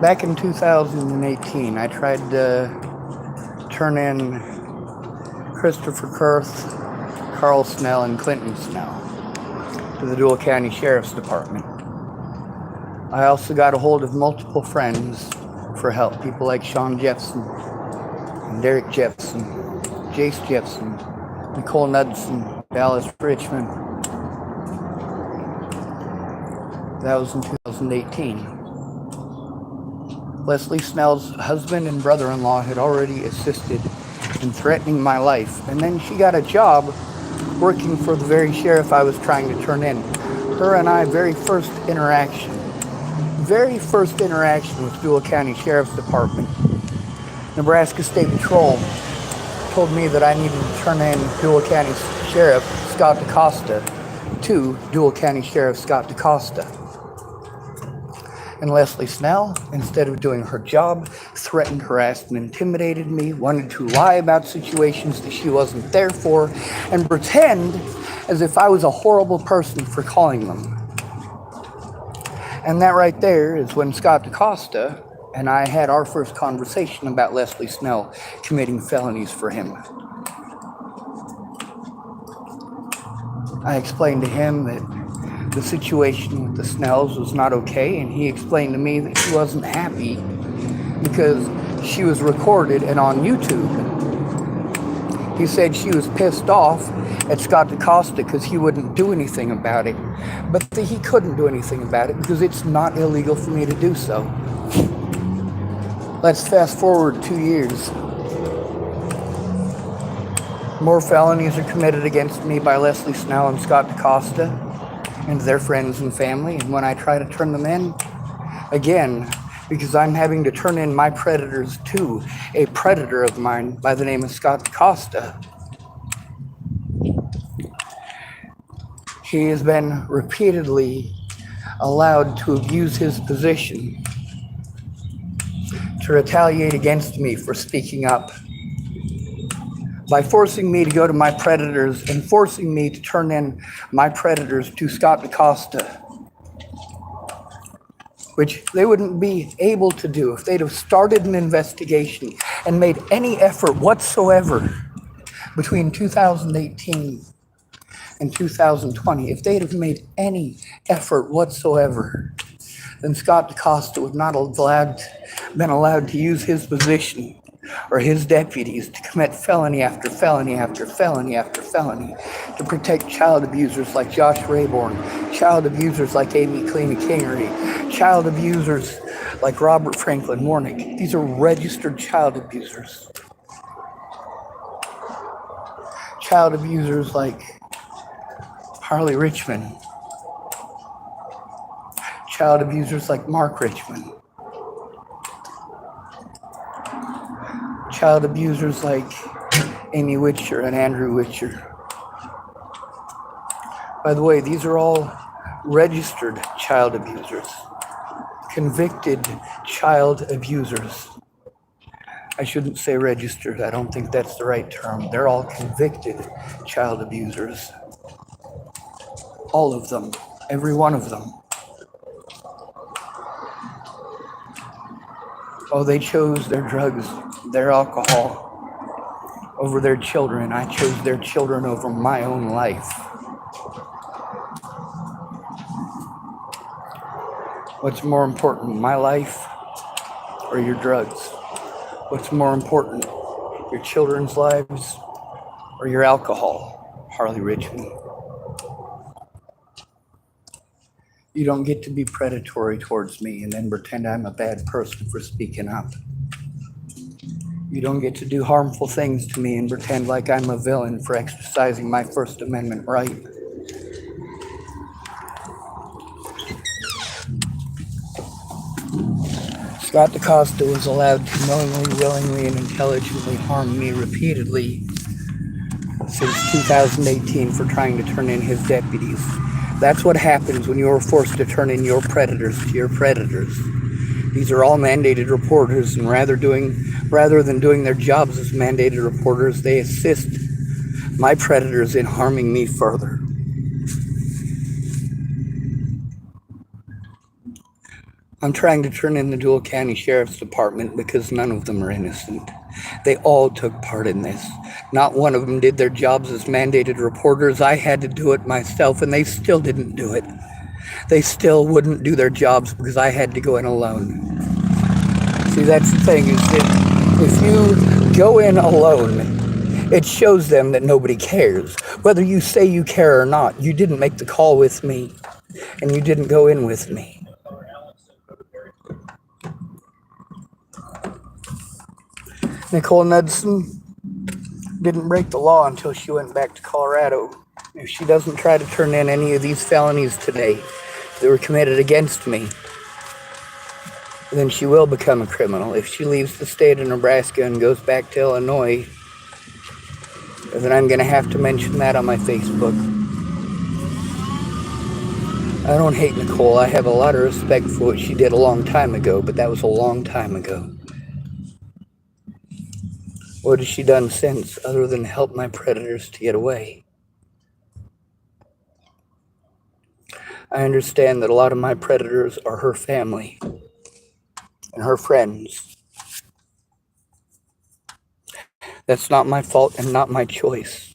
Back in 2018, I tried to turn in Christopher Kurth, Carl Snell, and Clinton Snell to the Dual County Sheriff's Department. I also got a hold of multiple friends for help, people like Sean Jeffson, and Derek Jeffson, Jace Jeffson, Nicole Knudsen, Dallas Richmond. That was in 2018. Leslie Snell's husband and brother-in-law had already assisted in threatening my life, and then she got a job working for the very sheriff I was trying to turn in. Her and I, very first interaction with Dual County Sheriff's Department, Nebraska State Patrol told me that I needed to turn in Dual County Sheriff Scott DaCosta to Dual County Sheriff Scott DaCosta. And Leslie Snell, instead of doing her job, threatened, harassed, and intimidated me, wanted to lie about situations that she wasn't there for, and pretend as if I was a horrible person for calling them. And that right there is when Scott DaCosta and I had our first conversation about Leslie Snell committing felonies for him. I explained to him that the situation with the Snells was not okay, and he explained to me that he wasn't happy because she was recorded and on YouTube. He said she was pissed off at Scott DaCosta because he wouldn't do anything about it, but that he couldn't do anything about it because it's not illegal for me to do so. Let's fast forward 2 years. More felonies are committed against me by Leslie Snell and Scott DaCosta and their friends and family, and when I try to turn them in, again, because I'm having to turn in my predators to a predator of mine by the name of Scott DaCosta, he has been repeatedly allowed to abuse his position to retaliate against me for speaking up by forcing me to go to my predators and forcing me to turn in my predators to Scott DaCosta, which they wouldn't be able to do if they'd have started an investigation and made any effort whatsoever between 2018 and 2020. If they'd have made any effort whatsoever, then Scott DaCosta would not have been allowed to use his position or his deputies to commit felony after felony after felony after felony to protect child abusers like Josh Rayborn, child abusers like Amy Cleany Kingery, child abusers like Robert Franklin Warnick. These are registered child abusers. Child abusers like Harley Richmond, child abusers like Mark Richmond, child abusers like Amy Witcher and Andrew Witcher. By the way, these are all registered child abusers, convicted child abusers. I shouldn't say registered, I don't think that's the right term. They're all convicted child abusers. All of them, every one of them. Oh, they chose their drugs, their alcohol over their children. I chose their children over my own life. What's more important, my life or your drugs? What's more important, your children's lives or your alcohol, Harley Richmond? You don't get to be predatory towards me and then pretend I'm a bad person for speaking up. You don't get to do harmful things to me and pretend like I'm a villain for exercising my First Amendment right. Scott DaCosta was allowed to knowingly, willingly, and intelligently harm me repeatedly since 2018 for trying to turn in his deputies. That's what happens when you're forced to turn in your predators to your predators. These are all mandated reporters, and rather than doing their jobs as mandated reporters, they assist my predators in harming me further. I'm trying to turn in the Jewel County Sheriff's Department because none of them are innocent. They all took part in this. Not one of them did their jobs as mandated reporters. I had to do it myself, and they still didn't do it. They still wouldn't do their jobs because I had to go in alone. See, that's the thing, is that if you go in alone, it shows them that nobody cares. Whether you say you care or not, you didn't make the call with me, and you didn't go in with me. Nicole Knudsen didn't break the law until she went back to Colorado. If she doesn't try to turn in any of these felonies today that were committed against me, then she will become a criminal. If she leaves the state of Nebraska and goes back to Illinois, then I'm going to have to mention that on my Facebook. I don't hate Nicole. I have a lot of respect for what she did a long time ago, but that was a long time ago. What has she done since, other than help my predators to get away? I understand that a lot of my predators are her family and her friends. That's not my fault and not my choice.